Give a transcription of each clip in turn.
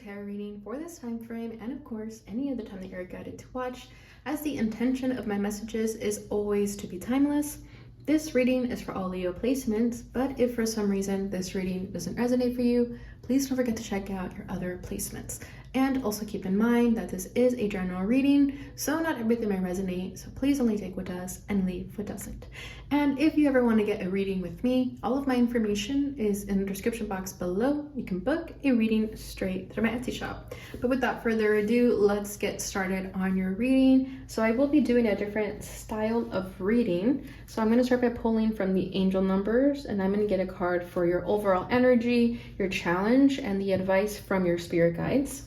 tarot reading for this time frame, and of course any other time that you're guided to watch, as the intention of my messages is always to be timeless. This reading is for all Leo placements, but if for some reason this reading doesn't resonate for you, please don't forget to check out your other placements. And also keep in mind that this is a general reading, so not everything may resonate, so please only take what does and leave what doesn't. And if you ever want to get a reading with me, all of my information is in the description box below. You can book a reading straight through my Etsy shop. But without further ado, let's get started on your reading. So I will be doing a different style of reading. So I'm going to start by pulling from the angel numbers, and I'm going to get a card for your overall energy, your challenge, and the advice from your spirit guides.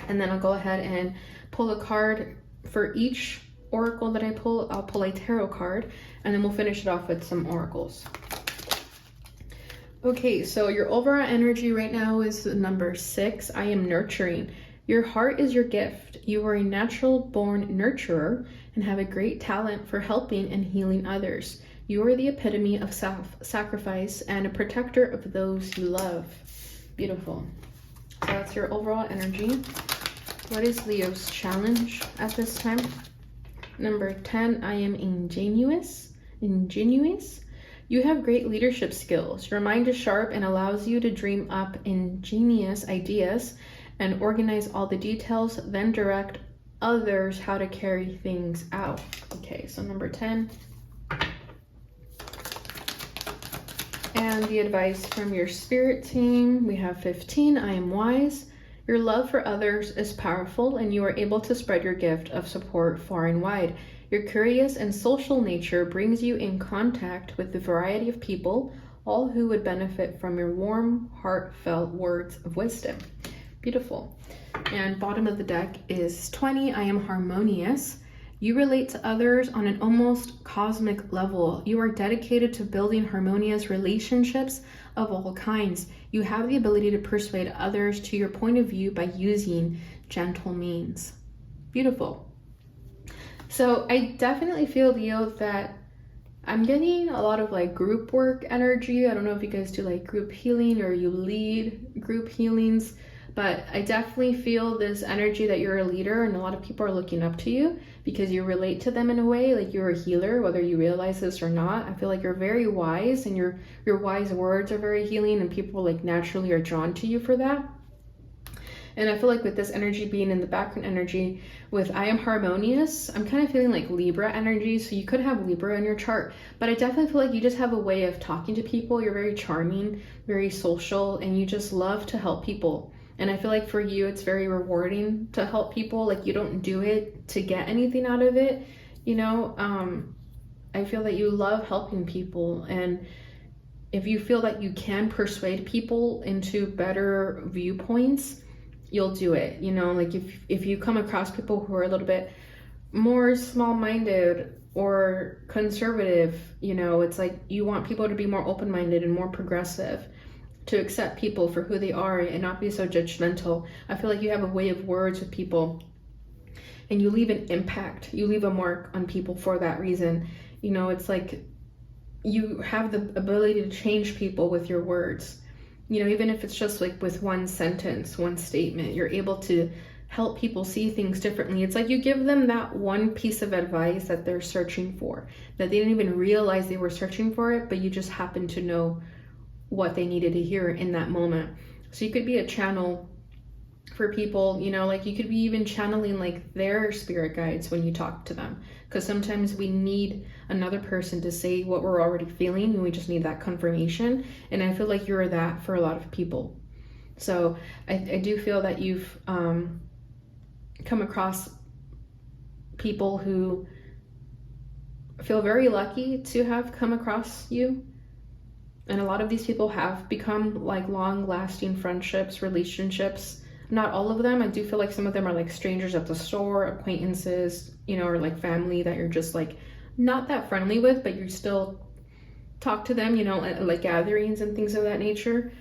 And then I'll go ahead and pull a card for each oracle that I pull. I'll pull a tarot card, and then we'll finish it off with some oracles. Okay, so your overall energy right now is number 6. I am nurturing. Your heart is your gift. You are a natural born nurturer and have a great talent for helping and healing others. You are the epitome of self-sacrifice and a protector of those you love. Beautiful. So that's your overall energy. What is Leo's challenge at this time? Number 10, I am ingenious. You have great leadership skills. Your mind is sharp and allows you to dream up ingenious ideas and organize all the details, then direct others how to carry things out. Okay, so number 10. And the advice from your spirit team, we have 15, I am wise. Your love for others is powerful and you are able to spread your gift of support far and wide. Your curious and social nature brings you in contact with a variety of people, all who would benefit from your warm, heartfelt words of wisdom. Beautiful. And bottom of the deck is 20, I am harmonious. You relate to others on an almost cosmic level. You are dedicated to building harmonious relationships of all kinds. You have the ability to persuade others to your point of view by using gentle means. Beautiful. So I definitely feel, Leo, that I'm getting a lot of like group work energy. I don't know if you guys do like group healing or you lead group healings, but I definitely feel this energy that you're a leader and a lot of people are looking up to you because you relate to them in a way, like you're a healer, whether you realize this or not. I feel like you're very wise and your wise words are very healing and people like naturally are drawn to you for that. And I feel like with this energy being in the background energy with I am harmonious, I'm kind of feeling like Libra energy. So you could have Libra in your chart, but I definitely feel like you just have a way of talking to people. You're very charming, very social, and you just love to help people. And I feel like for you, it's very rewarding to help people. Like you don't do it to get anything out of it. You know, I feel that you love helping people. And if you feel that you can persuade people into better viewpoints, you'll do it. You know, like if you come across people who are a little bit more small-minded or conservative, you know, it's like you want people to be more open-minded and more progressive, to accept people for who they are and not be so judgmental. I feel like you have a way of words with people and you leave an impact. You leave a mark on people for that reason. You know, it's like you have the ability to change people with your words. You know, even if it's just like with one sentence, one statement, you're able to help people see things differently. It's like you give them that one piece of advice that they're searching for, that they didn't even realize they were searching for it, but you just happen to know what they needed to hear in that moment. So you could be a channel for people, you know, like you could be even channeling like their spirit guides when you talk to them, because sometimes we need another person to say what we're already feeling and we just need that confirmation. And I feel like you're that for a lot of people. So I do feel that you've come across people who feel very lucky to have come across you. And a lot of these people have become like long-lasting friendships, relationships. Not all of them. I do feel like some of them are like strangers at the store, acquaintances, you know, or like family that you're just like not that friendly with, but you still talk to them, you know, at like gatherings and things of that nature.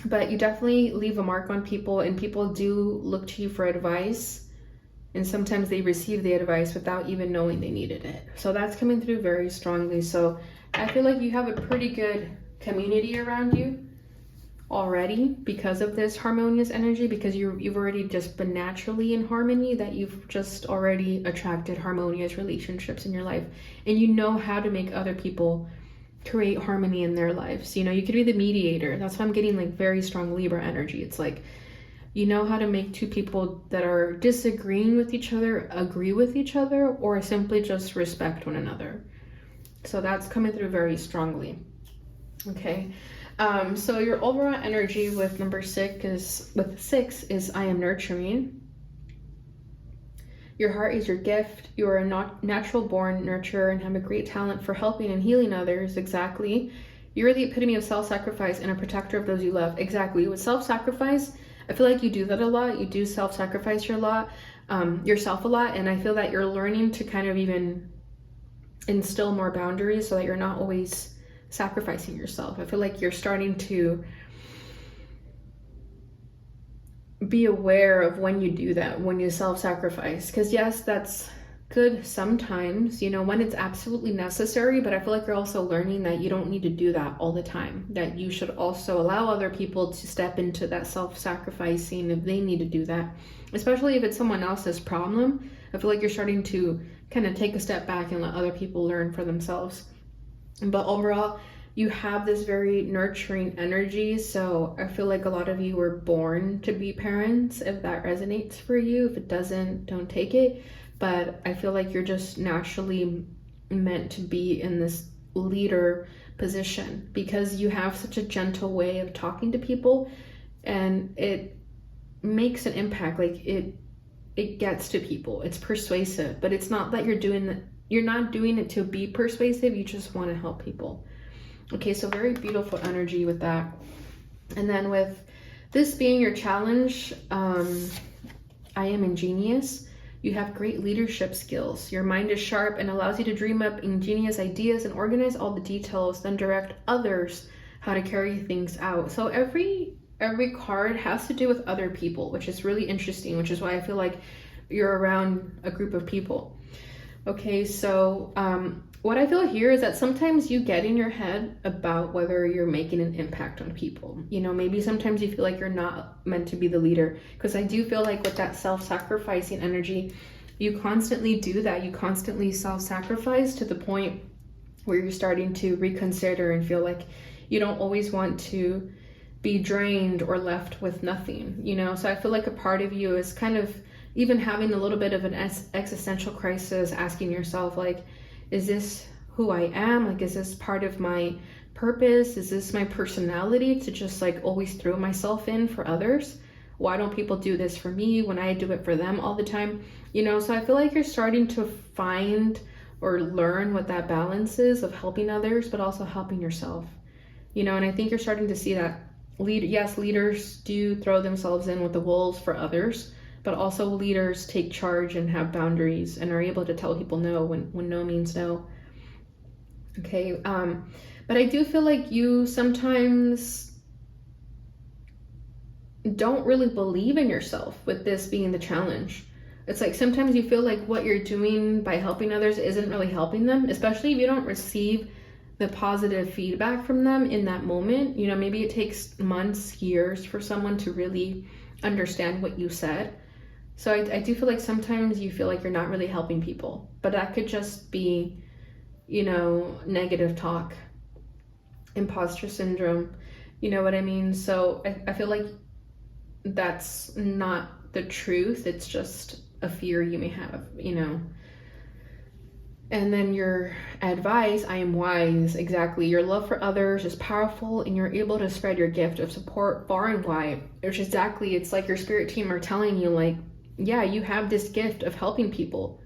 But you definitely leave a mark on people, and people do look to you for advice. And sometimes they receive the advice without even knowing they needed it. So that's coming through very strongly. So I feel like you have a pretty good community around you. already because of this harmonious energy, because you've already just been naturally in harmony, that you've just already attracted harmonious relationships in your life, and you know how to make other people create harmony in their lives. You know, you could be the mediator. That's why I'm getting like very strong Libra energy. It's like, you know how to make two people that are disagreeing with each other agree with each other, or simply just respect one another. So that's coming through very strongly. Okay. So your overall energy with number 6 is I am nurturing. Your heart is your gift. You are a natural born nurturer and have a great talent for helping and healing others. Exactly. You're the epitome of self-sacrifice and a protector of those you love. Exactly. With self-sacrifice, I feel like you do that a lot. You do self-sacrifice yourself a lot. And I feel that you're learning to kind of even instill more boundaries so that you're not always sacrificing yourself. I feel like you're starting to be aware of when you do that, when you self-sacrifice. Because yes, that's good sometimes, you know, when it's absolutely necessary, but I feel like you're also learning that you don't need to do that all the time, that you should also allow other people to step into that self-sacrificing if they need to do that, especially if it's someone else's problem. I feel like you're starting to kind of take a step back and let other people learn for themselves. But overall, you have this very nurturing energy. So I feel like a lot of you were born to be parents. If that resonates for you, if it doesn't, don't take it. But I feel like you're just naturally meant to be in this leader position because you have such a gentle way of talking to people, and it makes an impact. Like it gets to people. It's persuasive, but it's not that you're not doing it to be persuasive. You just want to help people. Okay, so very beautiful energy with that. And then with this being your challenge, I am ingenious. You have great leadership skills. Your mind is sharp and allows you to dream up ingenious ideas and organize all the details, then direct others how to carry things out. So every card has to do with other people, which is really interesting, which is why I feel like you're around a group of people. Okay, so what I feel here is that sometimes you get in your head about whether you're making an impact on people. You know, maybe sometimes you feel like you're not meant to be the leader, because I do feel like with that self-sacrificing energy, you constantly do that. You constantly self-sacrifice to the point where you're starting to reconsider and feel like you don't always want to be drained or left with nothing, you know? So I feel like a part of you is kind of even having a little bit of an existential crisis, asking yourself, like, is this who I am? Like, is this part of my purpose? Is this my personality to just like always throw myself in for others? Why don't people do this for me when I do it for them all the time? You know, so I feel like you're starting to find or learn what that balance is of helping others, but also helping yourself, you know? And I think you're starting to see that leaders do throw themselves in with the wolves for others, but also leaders take charge and have boundaries and are able to tell people no when no means no. Okay, but I do feel like you sometimes don't really believe in yourself with this being the challenge. It's like sometimes you feel like what you're doing by helping others isn't really helping them, especially if you don't receive the positive feedback from them in that moment. You know, maybe it takes months, years for someone to really understand what you said. So I do feel like sometimes you feel like you're not really helping people, but that could just be, you know, negative talk, imposter syndrome, you know what I mean? So I feel like that's not the truth. It's just a fear you may have, you know. And then your advice, I am wise. Exactly. Your love for others is powerful and you're able to spread your gift of support far and wide. Which exactly, it's like your spirit team are telling you, like, yeah, you have this gift of helping people.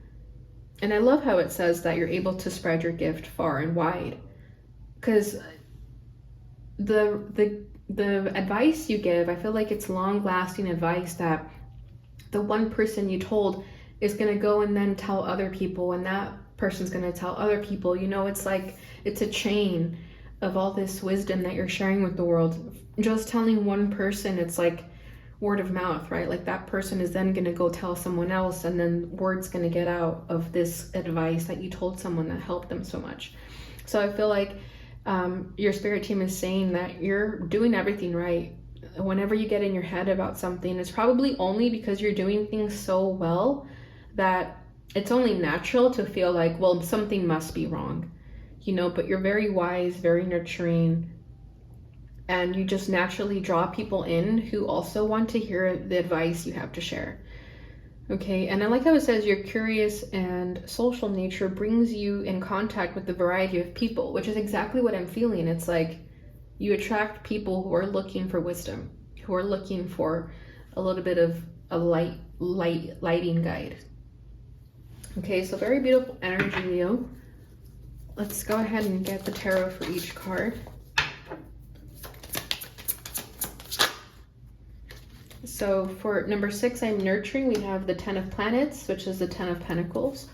And I love how it says that you're able to spread your gift far and wide. Because the advice you give, I feel like it's long-lasting advice that the one person you told is going to go and then tell other people, and that person's going to tell other people. You know, it's like it's a chain of all this wisdom that you're sharing with the world. Just telling one person, it's like word of mouth, right? Like that person is then going to go tell someone else, and then word's going to get out of this advice that you told someone that helped them so much. So I feel like Your spirit team is saying that you're doing everything right. Whenever you get in your head about something, it's probably only because you're doing things so well that it's only natural to feel like, well, something must be wrong, but you're very wise, very nurturing, and you just naturally draw people in who also want to hear the advice you have to share. Okay, and I like how it says your curious and social nature brings you in contact with the variety of people, which is exactly what I'm feeling. It's like you attract people who are looking for wisdom, who are looking for a little bit of a lighting guide. Okay, so very beautiful energy, Leo. Let's go ahead and get the tarot for each card. So for number 6, I'm nurturing. We have the 10 of planets, which is the 10 of pentacles.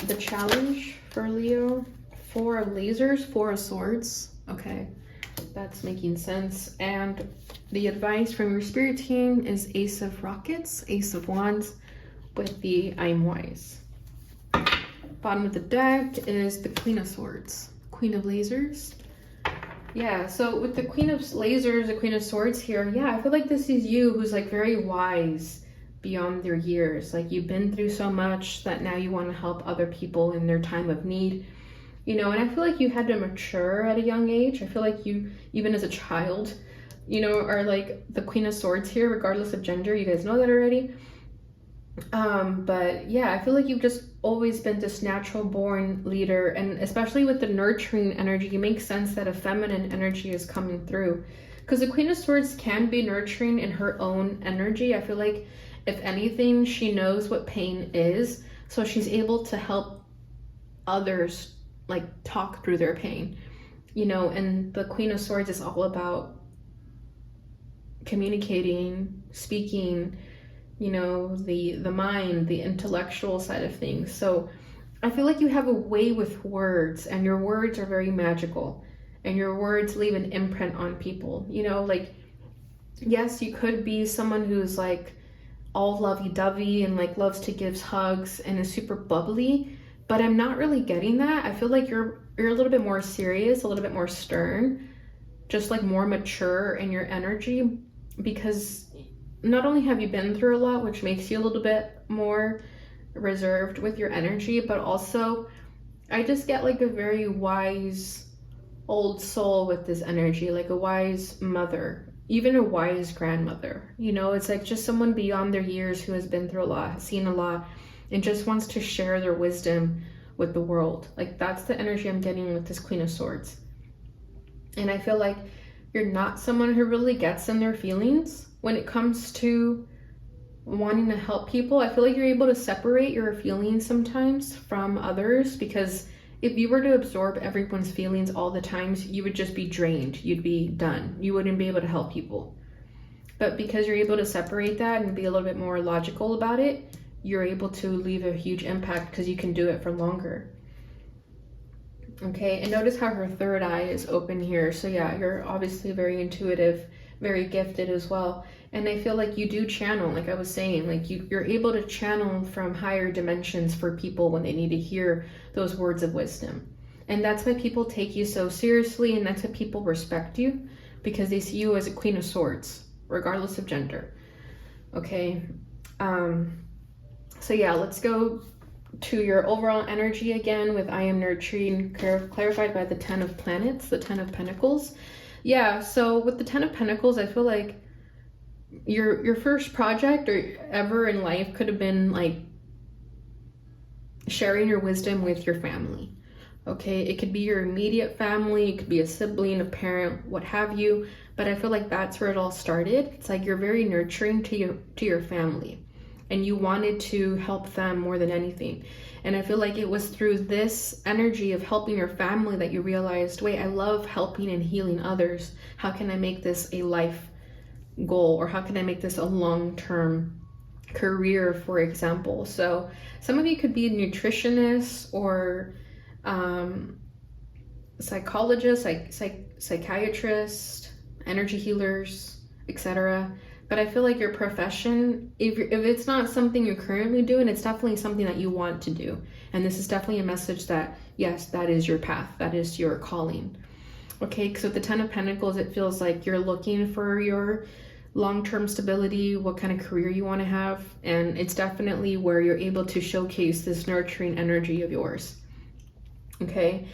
The challenge for Leo, 4 of lasers, 4 of swords. Okay, that's making sense. And the advice from your spirit team is Ace of rockets, Ace of wands, with the I am wise. Bottom of the deck is the Queen of swords, Queen of lasers. Yeah, so with the Queen of lasers, the Queen of swords here, yeah, I feel like this is you who's like very wise beyond their years. Like you've been through so much that now you want to help other people in their time of need. And I feel like you had to mature at a young age. I feel like you, even as a child, are like the Queen of swords here, regardless of gender. You guys know that already. But yeah, I feel like you've just always been this natural born leader, and especially with the nurturing energy, it makes sense that a feminine energy is coming through, because the Queen of Swords can be nurturing in her own energy. I feel like if anything, she knows what pain is, so she's able to help others like talk through their pain, and the Queen of Swords is all about communicating, speaking, the mind, the intellectual side of things. So I feel like you have a way with words, and your words are very magical, and your words leave an imprint on people. Like, yes, you could be someone who's like all lovey-dovey and like loves to give hugs and is super bubbly, but I'm not really getting that. I feel like you're a little bit more serious, a little bit more stern, just like more mature in your energy, because not only have you been through a lot, which makes you a little bit more reserved with your energy, but also I just get like a very wise old soul with this energy, like a wise mother, even a wise grandmother. It's like just someone beyond their years who has been through a lot, seen a lot, and just wants to share their wisdom with the world. Like that's the energy I'm getting with this Queen of Swords. And I feel like you're not someone who really gets in their feelings when it comes to wanting to help people. I feel like you're able to separate your feelings sometimes from others, because if you were to absorb everyone's feelings all the times, you would just be drained. You'd be done. You wouldn't be able to help people. But because you're able to separate that and be a little bit more logical about it, you're able to leave a huge impact because you can do it for longer. Okay, and notice how her third eye is open here. So yeah, you're obviously very intuitive, very gifted as well. And I feel like you do channel, like I was saying, like you're able to channel from higher dimensions for people when they need to hear those words of wisdom. And that's why people take you so seriously, and that's why people respect you, because they see you as a Queen of Swords, regardless of gender. Okay, so yeah, let's go to your overall energy again with I am nurturing, clarified by the 10 of planets, the 10 of pentacles. Yeah, so with the 10 of pentacles, I feel like your first project or ever in life could have been like sharing your wisdom with your family. Okay, it could be your immediate family, it could be a sibling, a parent, what have you, but I feel like that's where it all started. It's like you're very nurturing to your family, and you wanted to help them more than anything. And I feel like it was through this energy of helping your family that you realized, wait, I love helping and healing others. How can I make this a life goal, or how can I make this a long-term career, for example? So some of you could be a nutritionist or psychologist, psychiatrist, energy healers, etc. But I feel like your profession, if it's not something you're currently doing, it's definitely something that you want to do. And this is definitely a message that, yes, that is your path. That is your calling. Okay, because with the Ten of Pentacles, it feels like you're looking for your long-term stability, what kind of career you want to have. And it's definitely where you're able to showcase this nurturing energy of yours. Okay,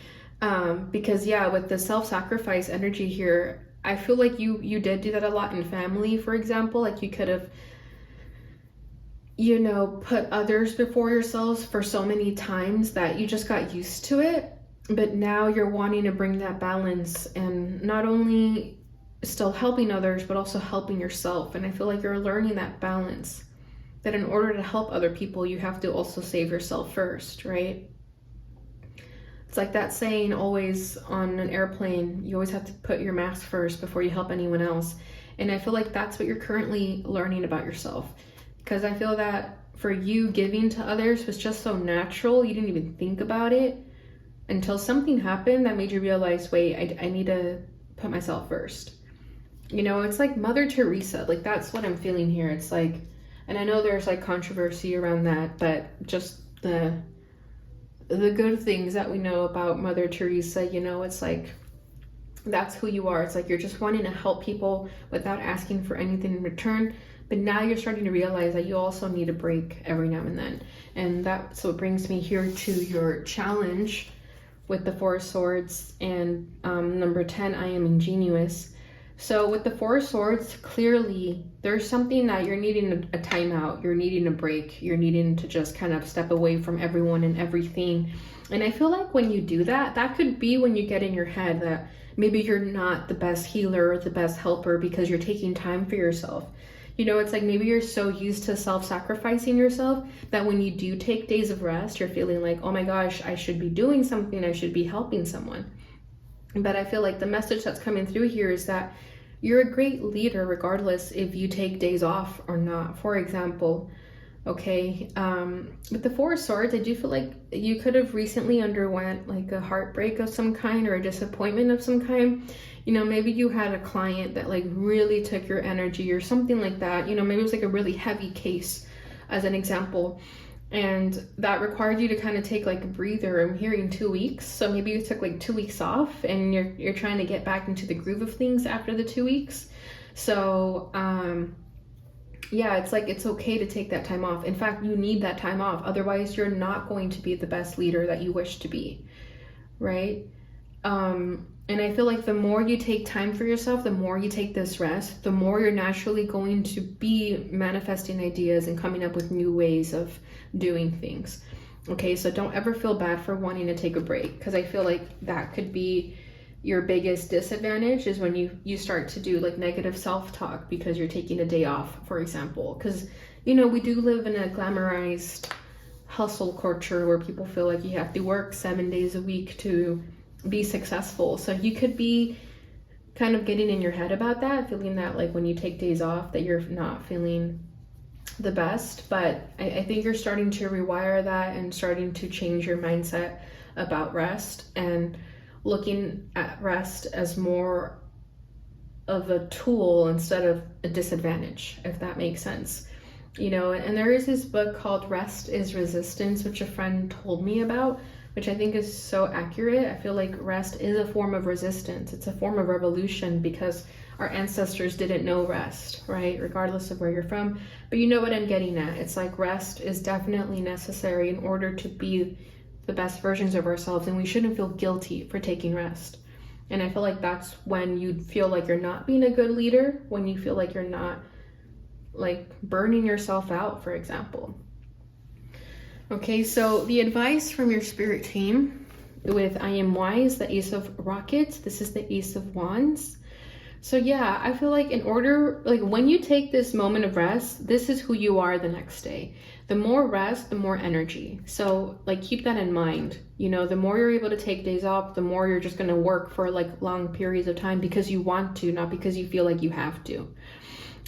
because yeah, with the self-sacrifice energy here, I feel like you did do that a lot in family, for example. Like you could have, you know, put others before yourselves for so many times that you just got used to it. But now you're wanting to bring that balance and not only still helping others, but also helping yourself. And I feel like you're learning that balance, that in order to help other people, you have to also save yourself first, right? It's like that saying always on an airplane, you always have to put your mask first before you help anyone else. And I feel like that's what you're currently learning about yourself. Because I feel that for you, giving to others was just so natural, you didn't even think about it until something happened that made you realize, wait, I need to put myself first. You know, it's like Mother Teresa, like that's what I'm feeling here. It's like, and I know there's like controversy around that, but just the good things that we know about Mother Teresa, you know, it's like, that's who you are. It's like you're just wanting to help people without asking for anything in return. But now you're starting to realize that you also need a break every now and then. And that's what brings me here to your challenge with the Four of Swords and number 10, I am ingenious. So with the Four of Swords, clearly there's something that you're needing a timeout, you're needing a break, you're needing to just kind of step away from everyone and everything. And I feel like when you do that, that could be when you get in your head that maybe you're not the best healer or the best helper because you're taking time for yourself. You know, it's like maybe you're so used to self-sacrificing yourself that when you do take days of rest, you're feeling like, oh my gosh, I should be doing something, I should be helping someone. But I feel like the message that's coming through here is that you're a great leader regardless if you take days off or not. For example, okay, with the Four of Swords, I do feel like you could have recently underwent like a heartbreak of some kind or a disappointment of some kind. You know, maybe you had a client that like really took your energy or something like that. You know, maybe it was like a really heavy case as an example. And that required you to kind of take like a breather. I'm hearing 2 weeks. So maybe you took like 2 weeks off and you're trying to get back into the groove of things after the 2 weeks. So, yeah, it's like, it's okay to take that time off. In fact, you need that time off. Otherwise, you're not going to be the best leader that you wish to be, right? And I feel like the more you take time for yourself, the more you take this rest, the more you're naturally going to be manifesting ideas and coming up with new ways of doing things. Okay, so don't ever feel bad for wanting to take a break, because I feel like that could be your biggest disadvantage is when you start to do like negative self-talk because you're taking a day off, for example. Because, you know, we do live in a glamorized hustle culture where people feel like you have to work 7 days a week to be successful. So you could be kind of getting in your head about that, feeling that like when you take days off that you're not feeling the best. But I think you're starting to rewire that and starting to change your mindset about rest and looking at rest as more of a tool instead of a disadvantage, if that makes sense. You know, and there is this book called Rest is Resistance, which a friend told me about, which I think is so accurate. I feel like rest is a form of resistance. It's a form of revolution because our ancestors didn't know rest, right? Regardless of where you're from. But you know what I'm getting at. It's like rest is definitely necessary in order to be the best versions of ourselves, and we shouldn't feel guilty for taking rest. And I feel like that's when you feel like you're not being a good leader, when you feel like you're not like burning yourself out, for example. Okay, so the advice from your spirit team with I am wise, the Ace of Rockets, this is the Ace of Wands. So yeah, I feel like in order, like when you take this moment of rest, this is who you are the next day. The more rest, the more energy. So like keep that in mind. You know, the more you're able to take days off, the more you're just going to work for like long periods of time because you want to, not because you feel like you have to.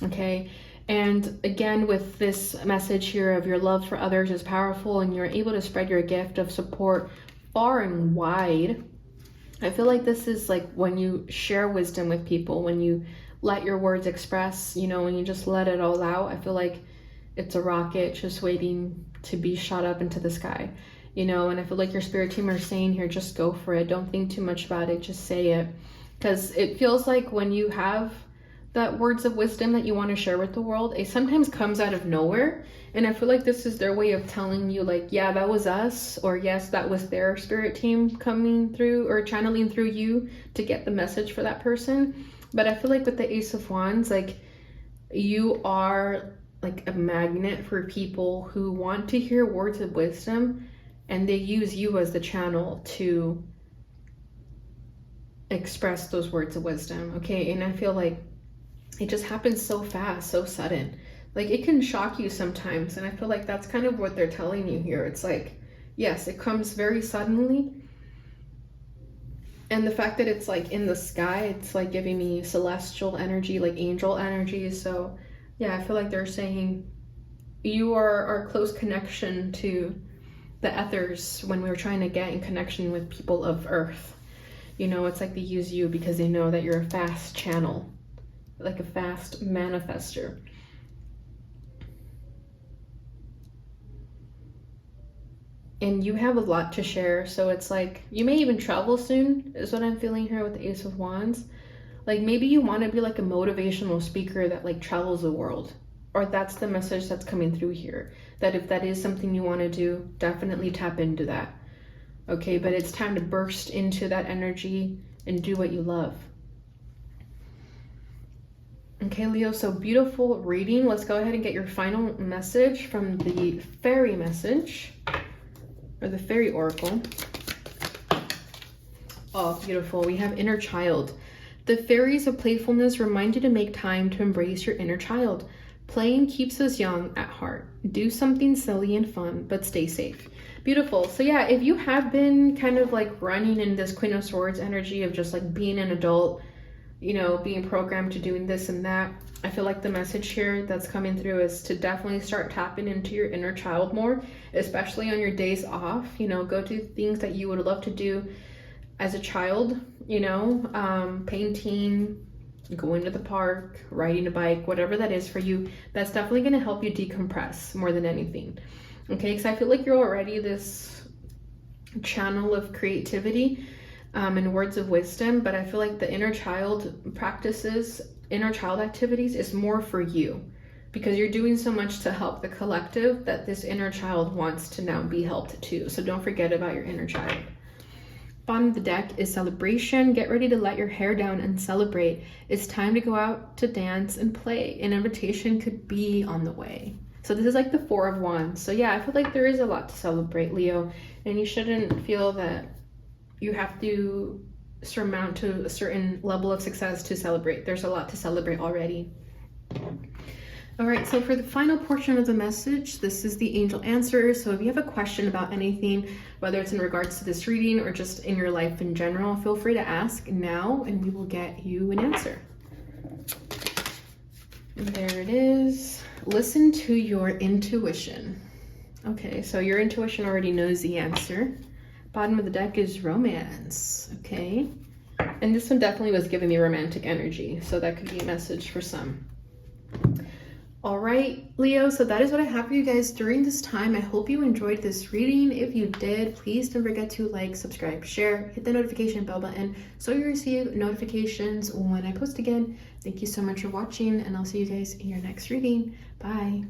Okay. And again, with this message here of your love for others is powerful and you're able to spread your gift of support far and wide. I feel like this is like when you share wisdom with people, when you let your words express, you know, when you just let it all out. I feel like it's a rocket just waiting to be shot up into the sky. you know, and I feel like your spirit team are saying here, just go for it. Don't think too much about it. Just say it. Because it feels like when you have that words of wisdom that you want to share with the world, it sometimes comes out of nowhere. And I feel like this is their way of telling you, like, yeah, that was us, or yes, that was their spirit team coming through or channeling through you to get the message for that person. But I feel like with the Ace of Wands, like, you are like a magnet for people who want to hear words of wisdom, and they use you as the channel to express those words of wisdom. Okay, and I feel like it just happens so fast, so sudden. Like, it can shock you sometimes, and I feel like that's kind of what they're telling you here. It's like, yes, it comes very suddenly, and the fact that it's like in the sky, it's like giving me celestial energy, like angel energy. So yeah, I feel like they're saying you are our close connection to the ethers when we were trying to get in connection with people of Earth. You know, it's like they use you because they know that you're a fast channel, like a fast manifester. And you have a lot to share, so it's like you may even travel soon, is what I'm feeling here with the Ace of Wands. Like, maybe you want to be like a motivational speaker that like travels the world, or that's the message that's coming through here, that if that is something you want to do, definitely tap into that. Okay, but it's time to burst into that energy and do what you love. Okay, Leo, so beautiful reading. Let's go ahead and get your final message from the fairy message, or the fairy oracle. Oh, beautiful. We have inner child. The fairies of playfulness remind you to make time to embrace your inner child. Playing keeps us young at heart. Do something silly and fun, but stay safe. Beautiful. So yeah, if you have been kind of like running in this Queen of Swords energy of just like being an adult, you know, being programmed to doing this and that, I feel like the message here that's coming through is to definitely start tapping into your inner child more, especially on your days off. You know, go do things that you would love to do as a child, you know, painting, going to the park, riding a bike, whatever that is for you. That's definitely going to help you decompress more than anything. Okay, because I feel like you're already this channel of creativity and words of wisdom, but I feel like the inner child practices, inner child activities is more for you, because you're doing so much to help the collective that this inner child wants to now be helped too. So don't forget about your inner child. Bottom of the deck is celebration. Get ready to let your hair down and celebrate. It's time to go out to dance and play. An invitation could be on the way. So this is like the Four of Wands. So yeah, I feel like there is a lot to celebrate, Leo, and you shouldn't feel that you have to surmount to a certain level of success to celebrate. There's a lot to celebrate already. All right, so for the final portion of the message, this is the angel answer. So if you have a question about anything, whether it's in regards to this reading or just in your life in general, feel free to ask now and we will get you an answer. And there it is. Listen to your intuition. Okay, so your intuition already knows the answer. Bottom of the deck is romance. Okay, and this one definitely was giving me romantic energy, so that could be a message for some. All right, Leo, so that is what I have for you guys during this time. I hope you enjoyed this reading. If you did, please don't forget to like, subscribe, share, hit the notification bell button so you receive notifications when I post again. Thank you so much for watching, and I'll see you guys in your next reading. Bye.